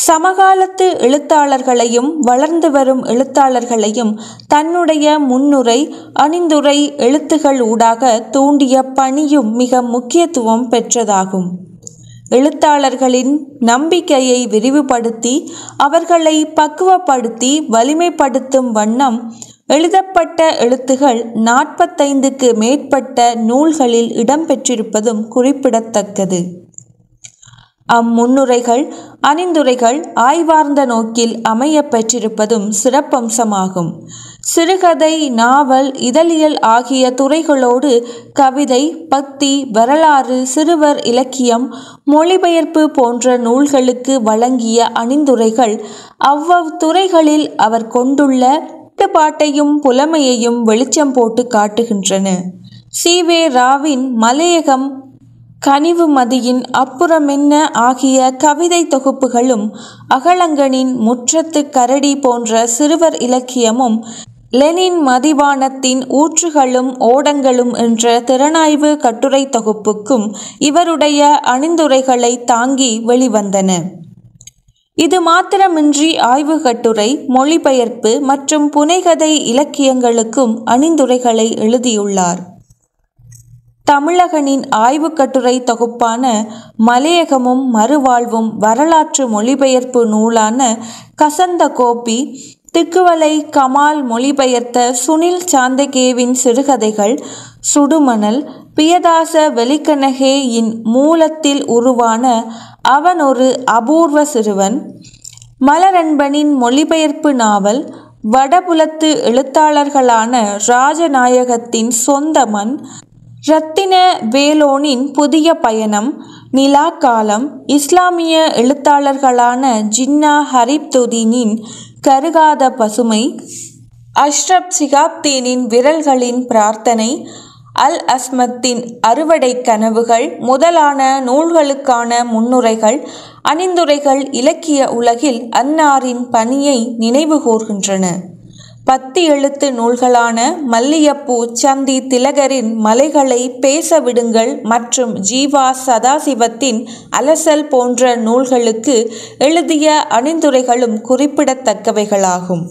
சமகாலத்து எழுத்தாளர்களையும் வளர்ந்து வரும் எழுத்தாளர்களையும் தன்னுடைய முன்னுரை, அணிந்துரை எழுத்துகள் ஊடாக தூண்டிய பணியும் மிக முக்கியத்துவம் பெற்றதாகும். எழுத்தாளர்களின் நம்பிக்கையை விரிவுபடுத்தி அவர்களை பக்குவப்படுத்தி வலிமைப்படுத்தும் வண்ணம் எழுதப்பட்ட எழுத்துகள் 45க்கு மேற்பட்ட நூல்களில் இடம்பெற்றிருப்பதும் குறிப்பிடத்தக்கது. அம்முன்னுரைகள், அணிந்துரைகள் ஆய்வார்ந்த நோக்கில் அமைய பெற்றிருப்பதும் சிறப்பம்சமாகும். சிறுகதை, நாவல், இதழியல் ஆகிய துறைகளோடு கவிதை, பக்தி, வரலாறு, சிறுவர் இலக்கியம், மொழிபெயர்ப்பு போன்ற நூல்களுக்கு வழங்கிய அணிந்துரைகள் அவ்வத்துறைகளில் அவர் கொண்டுள்ள ஈடுபாட்டையும் புலமையையும் வெளிச்சம் போட்டு காட்டுகின்றன. சி.வே. ராவின் மலையகம், கனிவுமதியின் அப்புறமென்ன ஆகிய கவிதை தொகுப்புகளும், அகலங்கனின் முற்றத்து கரடி போன்ற சிறுவர் இலக்கியமும், லெனின் மதிவானத்தின் ஊற்றுகளும் ஓடங்களும் என்ற திறனாய்வு கட்டுரை தொகுப்புக்கும் இவருடைய அணிந்துரைகளை தாங்கி வெளிவந்தன. இது மாத்திரமின்றி ஆய்வு கட்டுரை, மொழிபெயர்ப்பு மற்றும் புனைகதை இலக்கியங்களுக்கும் அணிந்துரைகளை எழுதியுள்ளார். தமிழகனின் ஆய்வு கட்டுரை தொகுப்பான மலையகமும் மறுவாழ்வும், வரலாற்று மொழிபெயர்ப்பு நூலான கசந்தகோபி, திக்குவலை கமால் மொழிபெயர்த்த சுனில் சாந்தகேவின் சிறுகதைகள், சுடுமணல், பியதாச வெலிக்கனகேயின் மூலத்தில் உருவான அவன் ஒரு அபூர்வ சிறுவன், மலரன்பனின் மொழிபெயர்ப்பு நாவல், வடபுலத்து எழுத்தாளர்களான ராஜநாயகத்தின் சொந்த மண், ரத்தின வேலோனின் புதிய பயணம், நிலாக்காலம், இஸ்லாமிய எழுத்தாளர்களான ஜின்னா ஹரிப்துதீனின் கருகாத பசுமை, அஷ்ரப் சிகாப்தீனின் விரல்களின் பிரார்த்தனை, அல் அஸ்மத்தின் அறுவடை கனவுகள் முதலான நூல்களுக்கான முன்னுரைகள், அணிந்துரைகள் இலக்கிய உலகில் அன்னாரின் பணியை நினைவு கூர்கின்றன. 10 எழுத்து நூல்களான மல்லியப்பூ, சந்தி திலகரின் மலைகளை பேச விடுங்கள் மற்றும் ஜீவா சதாசிவத்தின் அலசல் போன்ற நூல்களுக்கு எழுதிய அணிந்துரைகளும் குறிப்பிடத்தக்கவைகளாகும்.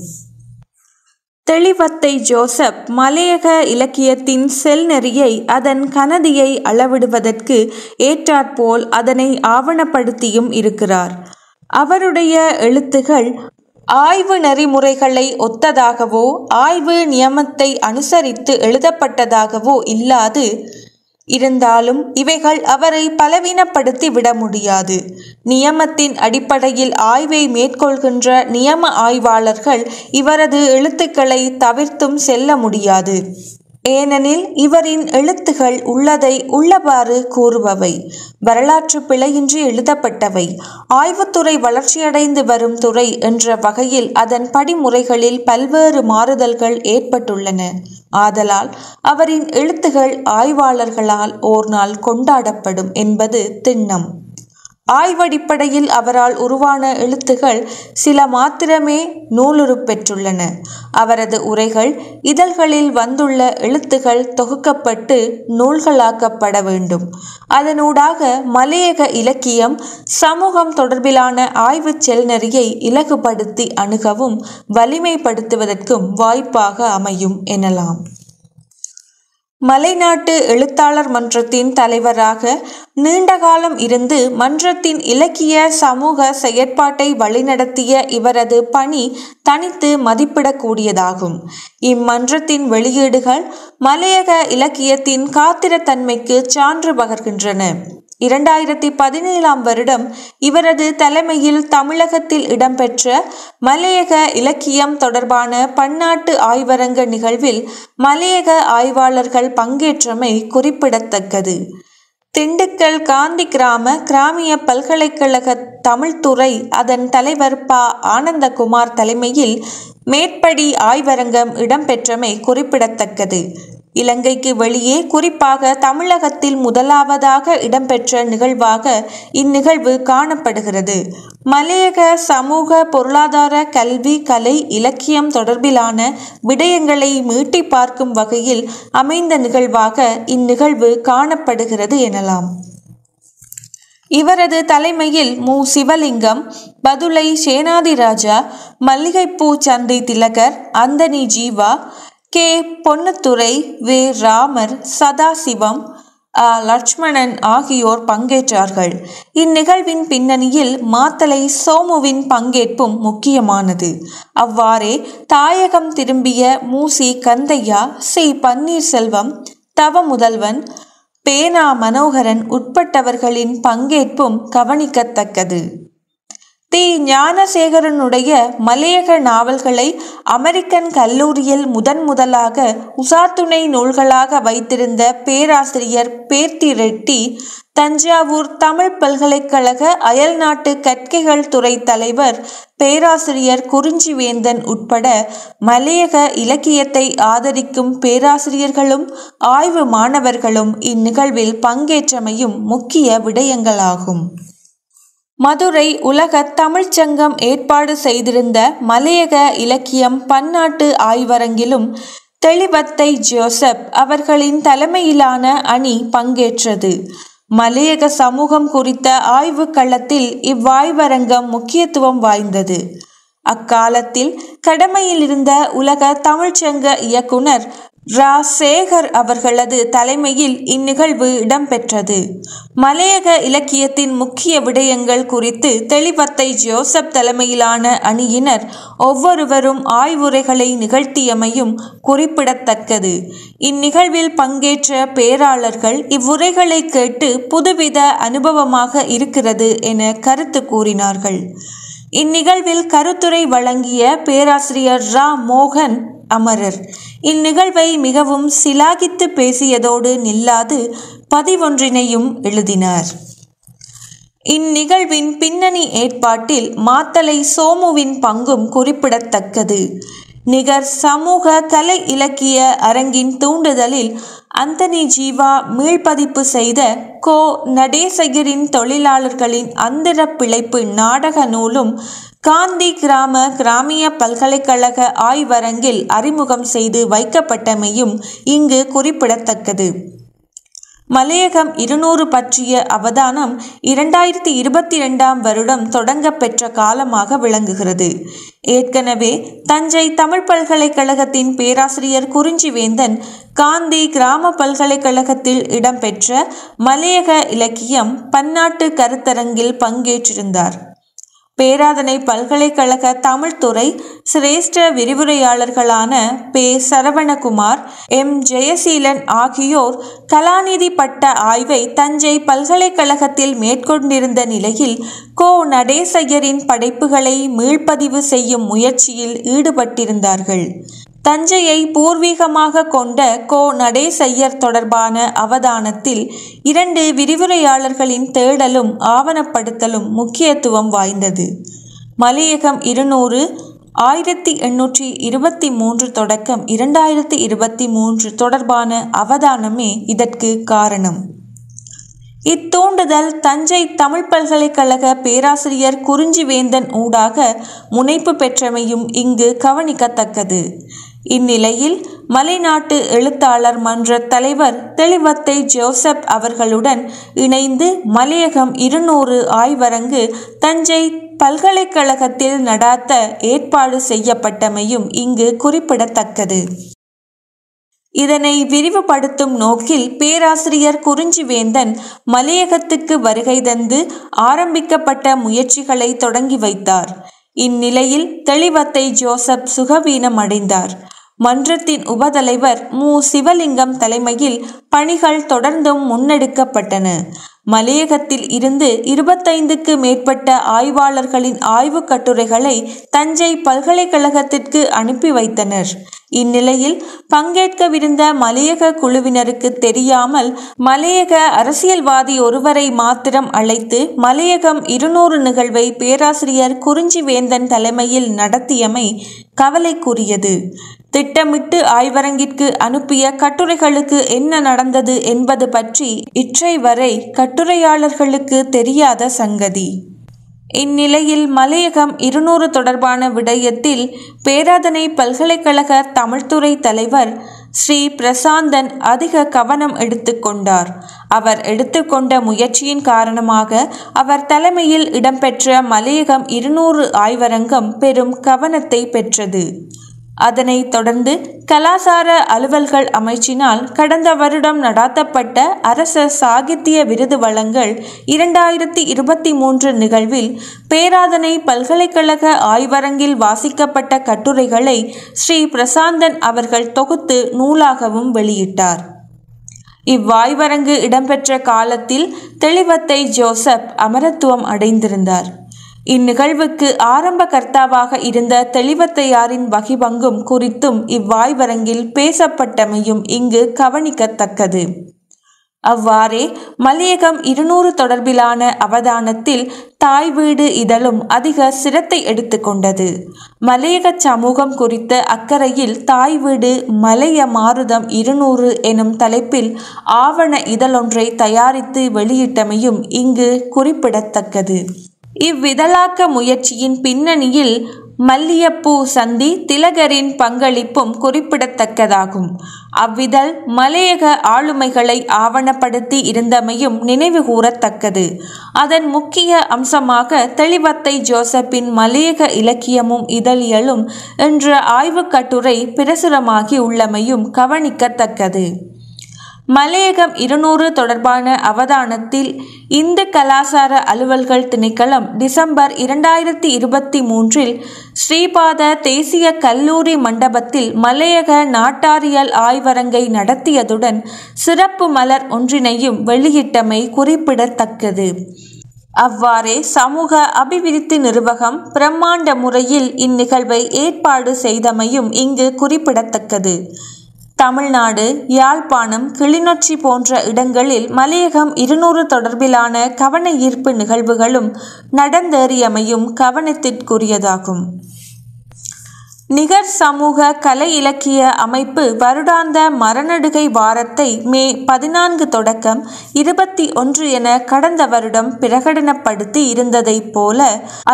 தெளிவத்தை ஜோசப் மலையக இலக்கியத்தின் செல்நெறியை, அதன் கனதியை அளவிடுவதற்கு ஏற்றாற்போல் அதனை ஆவணப்படுத்தியும் இருக்கிறார். அவருடைய எழுத்துகள் ஆய்வு நெறிமுறைகளை ஒத்ததாகவோ ஆய்வு நியமத்தை அனுசரித்து எழுதப்பட்டதாகவோ இல்லாது இருந்தாலும் இவைகள் அவரை பலவீனப்படுத்தி விட முடியாது. நியமத்தின் அடிப்படையில் ஆய்வை மேற்கொள்கின்ற நியம ஆய்வாளர்கள் இவரது எழுத்துக்களை தவிர்த்தும் செல்ல முடியாது. ஏனெனில் இவரின் எழுத்துகள் உள்ளதை உள்ளவாறு கூறுபவை, வரலாற்று பிழையின்றி எழுதப்பட்டவை, ஆய்வுத்துறை வளர்ச்சியடைந்து வரும் துறை என்ற வகையில் அதன் படிமுறைகளில் பல்வேறு மாறுதல்கள் ஏற்பட்டுள்ளன. ஆதலால் அவரின் எழுத்துகள் ஆய்வாளர்களால் ஓர் நாள் கொண்டாடப்படும் என்பது திண்ணம். ஆய்வடிப்படையில் அவரால் உருவான எழுத்துகள் சில மாத்திரமே நூலுரு பெற்றுள்ளன. அவரது உரைகள், இதழ்களில் வந்துள்ள எழுத்துகள் தொகுக்கப்பட்டு நூல்களாக்கப்பட வேண்டும். அதனூடாக மலையக இலக்கியம், சமூகம் தொடர்பிலான ஆய்வு செல்நெறியை இலகுபடுத்தி அணுகவும் வலிமைப்படுத்துவதற்கும் வாய்ப்பாக அமையும் எனலாம். மலைநாட்டு எழுத்தாளர் மன்றத்தின் தலைவராக நீண்டகாலம் இருந்து மன்றத்தின் இலக்கிய சமூக செயற்பாட்டை வழிநடத்திய இவரது பணி தனித்து மதிப்பிடக்கூடியதாகும். இம்மன்றத்தின் வெளியீடுகள் மலையக இலக்கியத்தின் காத்திரத்தன்மைக்கு சான்று பகர்கின்றன. 2017ஆம் வருடம் இவரது தலைமையில் தமிழகத்தில் இடம்பெற்ற மலையக இலக்கியம் தொடர்பான பன்னாட்டு ஆய்வரங்க நிகழ்வில் மலையக ஆய்வாளர்கள் பங்கேற்றமை குறிப்பிடத்தக்கது. திண்டுக்கல் காந்தி கிராமிய பல்கலைக்கழக தமிழ்துறை அதன் தலைவர் ப. ஆனந்தகுமார் தலைமையில் மேற்படி ஆய்வரங்கம் இடம்பெற்றமை குறிப்பிடத்தக்கது. இலங்கைக்கு வெளியே, குறிப்பாக தமிழகத்தில் முதலாவதாக இடம்பெற்ற நிகழ்வாக இந்நிகழ்வு காணப்படுகிறது. மலையக சமூக, பொருளாதார, கல்வி, கலை, இலக்கியம் தொடர்பிலான விடயங்களை மீட்டி பார்க்கும் வகையில் அமைந்த நிகழ்வாக இந்நிகழ்வு காணப்படுகிறது எனலாம். இவரது தலைமையில் மு. சிவலிங்கம், பதுளை சேனாதிராஜா, மல்லிகைப்பூ சந்தை திலகர், அந்தனி ஜீவா, கே. பொன்னுத்துரை, வே. ராமர், சதாசிவம், லட்சுமணன் ஆகியோர் பங்கேற்றார்கள். இந்நிகழ்வின் பின்னணியில் மாத்தளை சோமுவின் பங்கேற்பும் முக்கியமானது. அவ்வாறே தாயகம் திரும்பிய மு. சி. கந்தையா, சி. பன்னீர்செல்வம், தவ முதல்வன், பேனா மனோகரன் உட்பட்டவர்களின் பங்கேற்பும் கவனிக்கத்தக்கது. தி. ஞானசேகரனுடைய மலையக நாவல்களை அமெரிக்கன் கல்லூரியில் முதலாக உசாத்துணை நூல்களாக வைத்திருந்த பேராசிரியர் பேர்த்தி ரெட்டி, தஞ்சாவூர் தமிழ் பல்கலைக்கழக அயல்நாட்டு கற்கைகள் துறை தலைவர் பேராசிரியர் குறிஞ்சிவேந்தன் உட்பட மலையக இலக்கியத்தை ஆதரிக்கும் பேராசிரியர்களும் ஆய்வு மாணவர்களும் இந்நிகழ்வில் பங்கேற்றமையும் முக்கிய விடயங்களாகும். மதுரை உலக தமிழ்ச்சங்கம் ஏற்பாடு செய்திருந்த மலையக இலக்கியம் பன்னாட்டு ஆய்வரங்கிலும் தெளிவத்தை ஜோசப் அவர்களின் தலைமையிலான அணி பங்கேற்றது. மலையக சமூகம் குறித்த ஆய்வு களத்தில் இவ்வாய்வரங்கம் முக்கியத்துவம் வாய்ந்தது. அக்காலத்தில் கடமையில் இருந்த உலக தமிழ்ச்சங்க இயக்குனர் ரா. சேகர் அவர்களது தலைமையில் இந்நிகழ்வு இடம்பெற்றது. மலையக இலக்கியத்தின் முக்கிய விடயங்கள் குறித்து தெளிவத்தை ஜோசப் தலைமையிலான அணியினர் ஒவ்வொருவரும் ஆய்வுரைகளை நிகழ்த்தியமையும் குறிப்பிடத்தக்கது. இந்நிகழ்வில் பங்கேற்ற பேராளர்கள் இவ்வுரைகளை கேட்டு புதுவித அனுபவமாக இருக்கிறது என கருத்து கூறினார்கள். இந்நிகழ்வில் கருத்துரை வழங்கிய பேராசிரியர் ரா. மோகன் அமரர் இந்நிகழ்வை மிகவும் சிலாகித்து பேசியதோடு நில்லாது பதிவொன்றினையும் எழுதினார். இந்நிகழ்வின் பின்னணி ஏற்பாட்டில் மாத்தளை சோமுவின் பங்கும் குறிப்பிடத்தக்கது. நிகர் சமூக கலை இலக்கிய அரங்கின் தூண்டுதலில் அந்தனி ஜீவா மீள்பதிப்பு செய்த கோ. நடேசையரின் தொழிலாளர்களின் அந்தர பிழைப்பு நாடக நூலும் காந்தி கிராமிய பல்கலைக்கழக ஆய்வரங்கில் அறிமுகம் செய்து வைக்கப்பட்டமையும் இங்கு குறிப்பிடத்தக்கது. மலையகம் 200 பற்றிய அவதானம் 2022ஆம் வருடம் தொடங்க பெற்ற காலமாக விளங்குகிறது. ஏற்கனவே தஞ்சை தமிழ் பல்கலைக்கழகத்தின் பேராசிரியர் குறிஞ்சிவேந்தன் காந்தி கிராம பல்கலைக்கழகத்தில் இடம்பெற்ற மலையக இலக்கியம் பன்னாட்டு கருத்தரங்கில் பங்கேற்றிருந்தார். பேராதனை பல்கலைக்கழக தமிழ்துறை சிரேஷ்ட விரிவுரையாளர்களான பே. சரவணகுமார், எம். ஜெயசீலன் ஆகியோர் கலாநிதி பட்ட ஆய்வை தஞ்சை பல்கலைக்கழகத்தில் மேற்கொண்டிருந்த நிலையில் கோ. நடேசையரின் படைப்புகளை மீள்பதிவு செய்யும் முயற்சியில் ஈடுபட்டிருந்தார்கள். தஞ்சையை பூர்வீகமாக கொண்ட கோ. நடேசையர் தொடர்பான அவதானத்தில் 2 விரிவுரையாளர்களின் தேடலும் ஆவணப்படுத்தலும் முக்கியத்துவம் வாய்ந்தது. மலையகம் 200 1823 தொடக்கம் 2023 தொடர்பான அவதானமே இதற்கு காரணம். இத்தூண்டுதல் தஞ்சை தமிழ் பல்கலைக்கழக பேராசிரியர் குறிஞ்சிவேந்தன் ஊடாக முனைப்பு பெற்றமையும் இங்கு கவனிக்கத்தக்கது. இந்நிலையில் மலைநாட்டு எழுத்தாளர் மன்ற தலைவர் தெளிவத்தை ஜோசப் அவர்களுடன் இணைந்து மலையகம் 200 ஆய்வரங்கு தஞ்சை பல்கலைக்கழகத்தில் நடாத்த ஏற்பாடு செய்யப்பட்டமையும் இங்கு குறிப்பிடத்தக்கது. இதனை விரிவுபடுத்தும் நோக்கில் பேராசிரியர் குறிஞ்சிவேந்தன் மலையகத்துக்கு வருகை தந்து ஆரம்பிக்கப்பட்ட முயற்சிகளை தொடங்கி வைத்தார். இந்நிலையில் தெளிவத்தை ஜோசப் சுகவீனம் அடைந்தார். மன்றத்தின் உபதலைவர் மு. சிவலிங்கம் தலைமையில் பணிகள் தொடர்ந்தும் முன்னெடுக்கப்பட்டன. மலையகத்தில் இருந்து 25க்கு மேற்பட்ட ஆய்வாளர்களின் ஆய்வு கட்டுரைகளை தஞ்சை பல்கலைக்கழகத்திற்கு அனுப்பி வைத்தனர். இந்நிலையில் பங்கேற்கவிருந்த மலையக குழுவினருக்கு தெரியாமல் மலையக அரசியல்வாதி ஒருவரை மாத்திரம் அழைத்து மலையகம் 200 நிகழ்வை பேராசிரியர் குறிஞ்சிவேந்தன் தலைமையில் நடத்தியமை கவலைக்குரியது. திட்டமிட்டு ஆய்வரங்கிற்கு அனுப்பிய கட்டுரைகளுக்கு என்ன நடந்தது என்பது பற்றி இற்றை வரை கட்டுரையாளர்களுக்கு தெரியாத சங்கதி. இந்நிலையில் மலையகம் 200 தொடர்பான விடயத்தில் பேராதனை பல்கலைக்கழக தமிழ்துறை தலைவர் ஸ்ரீ பிரசாந்தன் அதிக கவனம் எடுத்துக்கொண்டார். அவர் எடுத்துக்கொண்ட முயற்சியின் காரணமாக அவர் தலைமையில் இடம்பெற்ற மலையகம் 200 ஆய்வரங்கம் பெரும் கவனத்தை பெற்றது. அதனைத் தொடர்ந்து கலாசார அலுவல்கள் அமைச்சினால் கடந்த வருடம் நடாத்தப்பட்ட அரச சாகித்ய விருது வழங்கல் 2023 நிகழ்வில் பேராதனை பல்கலைக்கழக ஆய்வரங்கில் வாசிக்கப்பட்ட கட்டுரைகளை ஸ்ரீ பிரசாந்தன் அவர்கள் தொகுத்து நூலாகவும் வெளியிட்டார். இவ்வாய்வரங்கு இடம்பெற்ற காலத்தில் தெளிவத்தை ஜோசப் அமரத்துவம் அடைந்திருந்தார். இந்நிகழ்வுக்கு ஆரம்ப கர்த்தாவாக இருந்த தெளிவத்தையாரின் வகிபங்கும் குறித்தும் இவ்வாய்வரங்கில் பேசப்பட்டமையும் இங்கு கவனிக்கத்தக்கது. அவ்வாறே மலையகம் 200 தொடர்பிலான அவதானத்தில் தாய் வீடு இதழும் அதிக சிரத்தை எடுத்துக்கொண்டது. மலையக சமூகம் குறித்த அக்கறையில் தாய் வீடு மலைய மாருதம் 200 எனும் தலைப்பில் ஆவண இதழொன்றை தயாரித்து வெளியிட்டமையும் இங்கு குறிப்பிடத்தக்கது. இவ்விதழாக்க முயற்சியின் பின்னணியில் மல்லியப்பூ சந்தி திலகரின் பங்களிப்பும் குறிப்பிடத்தக்கதாகும். அவ்விதழ் மலையக ஆளுமைகளை ஆவணப்படுத்தி இருந்தமையும் நினைவு கூறத்தக்கது. அதன் முக்கிய அம்சமாக தெளிவத்தை ஜோசப்பின் மலையக இலக்கியமும் இதழியலும் என்ற ஆய்வுக் கட்டுரை பிரசுரமாகி உள்ளமையும் கவனிக்கத்தக்கது. மலையகம் 200 தொடர்பான அவதானத்தில் இந்து கலாசார அலுவல்கள் திணைக்களம் டிசம்பர் 2023 ஸ்ரீபாத தேசிய கல்லூரி மண்டபத்தில் மலையக நாட்டாரியல் ஆய்வரங்கை நடத்தியதுடன் சிறப்பு மலர் ஒன்றினையும் வெளியிட்டமை குறிப்பிடத்தக்கது. அவ்வாறே சமூக அபிவிருத்தி நிர்வாகம் பிரம்மாண்ட முறையில் இந்நிகழ்வை ஏற்பாடு செய்தமையும் இங்கு குறிப்பிடத்தக்கது. தமிழ்நாடு, யாழ்ப்பாணம், கிளிநொச்சி போன்ற இடங்களில் மலையகம் 200 தொடர்பிலான கவன ஈர்ப்பு நிகழ்வுகளும் நடந்தேறியமையும் கவனத்திற்குரியதாகும். நிகர் சமூக கலை இலக்கிய அமைப்பு வருடாந்த மரநடுகை வாரத்தை மே 14 தொடக்கம் 21 என கடந்த வருடம் பிரகடனப்படுத்தி இருந்ததைப் போல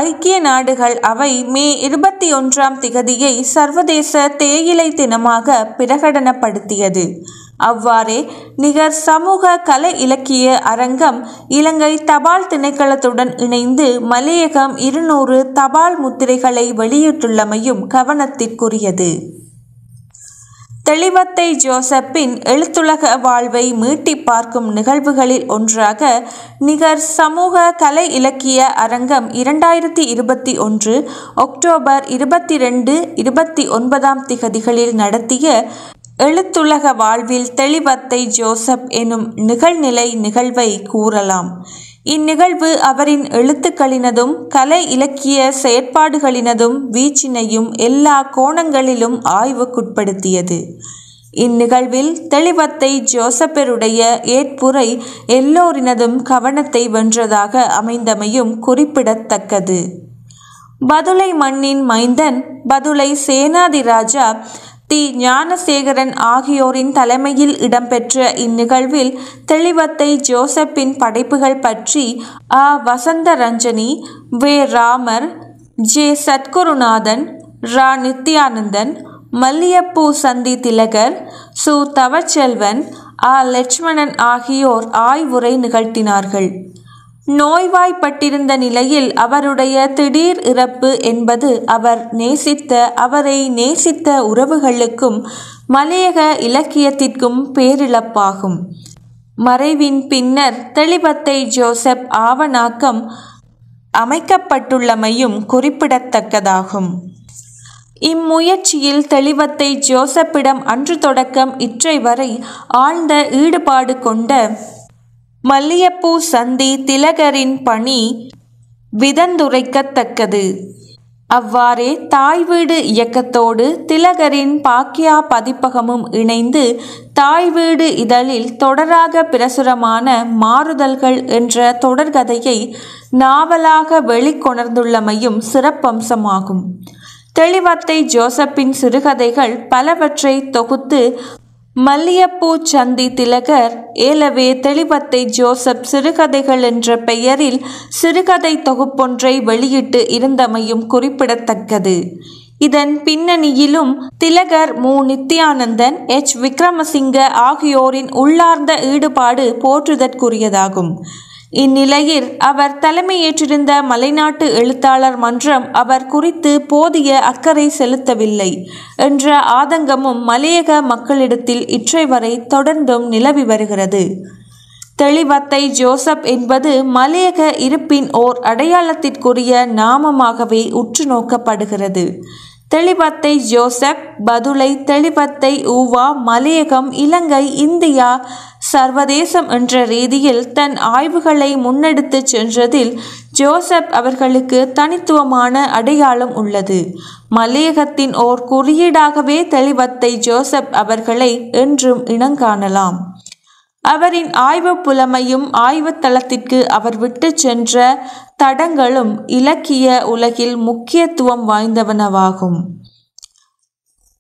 ஐக்கிய நாடுகள் அவை மே 21ஆம் திகதியை சர்வதேச தேயிலை தினமாக பிரகடனப்படுத்தியது. அவ்வாறே நிகர் சமூக கலை இலக்கிய அரங்கம் இலங்கை தபால் திணைக்களத்துடன் இணைந்து மலையகம் 200 தபால் முத்திரைகளை வெளியிட்டுள்ளமையும் கவனத்திற்குரியது. தெளிவத்தை ஜோசப்பின் எழுத்துலக வாழ்வை மீட்டி பார்க்கும் நிகழ்வுகளில் ஒன்றாக நிகர் சமூக கலை இலக்கிய அரங்கம் 2021 அக்டோபர் 22, 29ஆம் திகதிகளில் நடத்திய எழுத்துலக வாழ்வில் தெளிவத்தை ஜோசப் எனும் நிகழ்நிலை நிகழ்வை கூறலாம். இந்நிகழ்வு அவரின் எழுத்துக்களினதும் கலை இலக்கிய செயற்பாடுகளினதும் வீச்சினையும் எல்லா கோணங்களிலும் ஆய்வுக்குட்படுத்தியது. இந்நிகழ்வில் தெளிவத்தை ஜோசப்பருடைய ஏற்புரை எல்லோரினதும் கவனத்தை வென்றதாக அமைந்தமையும் குறிப்பிடத்தக்கது. பதுளை மண்ணின் மைந்தன் பதுளை சேனாதிராஜா தி ஞானசேகரன் ஆகியோரின் தலைமையில் இடம்பெற்ற இந்நிகழ்வில் தெளிவத்தை ஜோசப்பின் படைப்புகள் பற்றி ஆ. வசந்தரஞ்சனி, வே. ராமர், ஜே. சத்குருநாதன், ரா. நித்யானந்தன், மல்லியப்பூ சந்தி திலகர், சு. தவச்செல்வன், ஆ. லட்சுமணன் ஆகியோர் ஆய்வுரை நிகழ்த்தினார்கள். நோய்வாய்ப்பட்டிருந்த நிலையில் அவருடைய திடீர் இறப்பு என்பது அவரை நேசித்த உறவுகளுக்கும் மலையக இலக்கியத்திற்கும் பேரிழப்பாகும். மறைவின் பின்னர் தெளிவத்தை ஜோசப் ஆவணாக்கம் அமைக்கப்பட்டுள்ளமையும் குறிப்பிடத்தக்கதாகும். இம்முயற்சியில் தெளிவத்தை ஜோசப்பிடம் அன்று தொடக்கம் இற்றை வரை ஆழ்ந்த ஈடுபாடு கொண்ட மல்லியப்பூ சந்தி திலகரின் பணி விதந்துரைக்கத்தக்கது. அவ்வாறே தாய் வீடு இயக்கத்தோடு திலகரின் பாக்கியா பதிப்பகமும் இணைந்து தாய் வீடு இதழில் தொடராக பிரசுரமான மாறுதல்கள் என்ற தொடர்கதையை நாவலாக வெளிக்கொணர்ந்துள்ளமையும் சிறப்பம்சமாகும். தெளிவத்தை ஜோசப்பின் சிறுகதைகள் பலவற்றை தொகுத்து மல்லியப்பூ சந்தி திலகர் ஏலவே தெளிவத்தை ஜோசப் சிறுகதைகள் என்ற பெயரில் சிறுகதை தொகுப்பொன்றை வெளியிட்டு இருந்தமையும் குறிப்பிடத்தக்கது. இதன் பின்னணியிலும் திலகர், மு. நித்யானந்தன், எச். விக்ரமசிங்க ஆகியோரின் உள்ளார்ந்த ஈடுபாடு போற்றுதற்குரியதாகும். இந்நிலையில் அவர் தலைமையேற்றிருந்த மலைநாட்டு எழுத்தாளர் மன்றம் அவர் குறித்து போதிய அக்கறை செலுத்தவில்லை என்ற ஆதங்கமும் மலையக மக்களிடத்தில் இற்றை வரை தொடர்ந்தும் நிலவி வருகிறது. தெளிவத்தை ஜோசப் என்பது மலையக இருப்பின் ஓர் அடையாளத்திற்குரிய நாமமாகவே உற்று நோக்கப்படுகிறது. தெளிவத்தை ஜோசப், பதுளை தெளிவத்தை ஊவா, மலையகம், இலங்கை, இந்தியா, சர்வதேசம் என்ற ரீதியில் தன் ஆய்வுகளை முன்னெடுத்து சென்றதில் ஜோசப் அவர்களுக்கு தனித்துவமான அடையாளம் உள்ளது. மலையகத்தின் ஓர் குறியீடாகவே தெளிவத்தை ஜோசப் அவர்களை என்றும் இனங்காணலாம். அவரின் ஆய்வு புலமையும் ஆய்வு தளத்திற்கு அவர் விட்டு சென்ற தடங்களும் இலக்கிய உலகில் முக்கியத்துவம் வாய்ந்தவனவாகும்.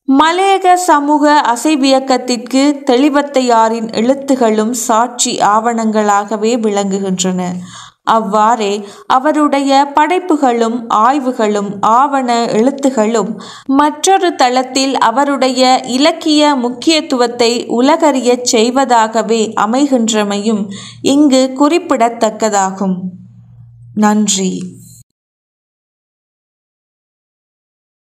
மலையக சமூக அசைவியக்கத்திற்கு தெளிவத்தையாரின் எழுத்துகளும் சாட்சி ஆவணங்களாகவே விளங்குகின்றன. அவ்வாறே அவருடைய படைப்புகளும் ஆய்வுகளும் ஆவண எழுத்துகளும் மற்றொரு தளத்தில் அவருடைய இலக்கிய முக்கியத்துவத்தை உலகறியச் செய்வதாகவே அமைகின்றமையும் இங்கு குறிப்பிடத்தக்கதாகும். நன்றி.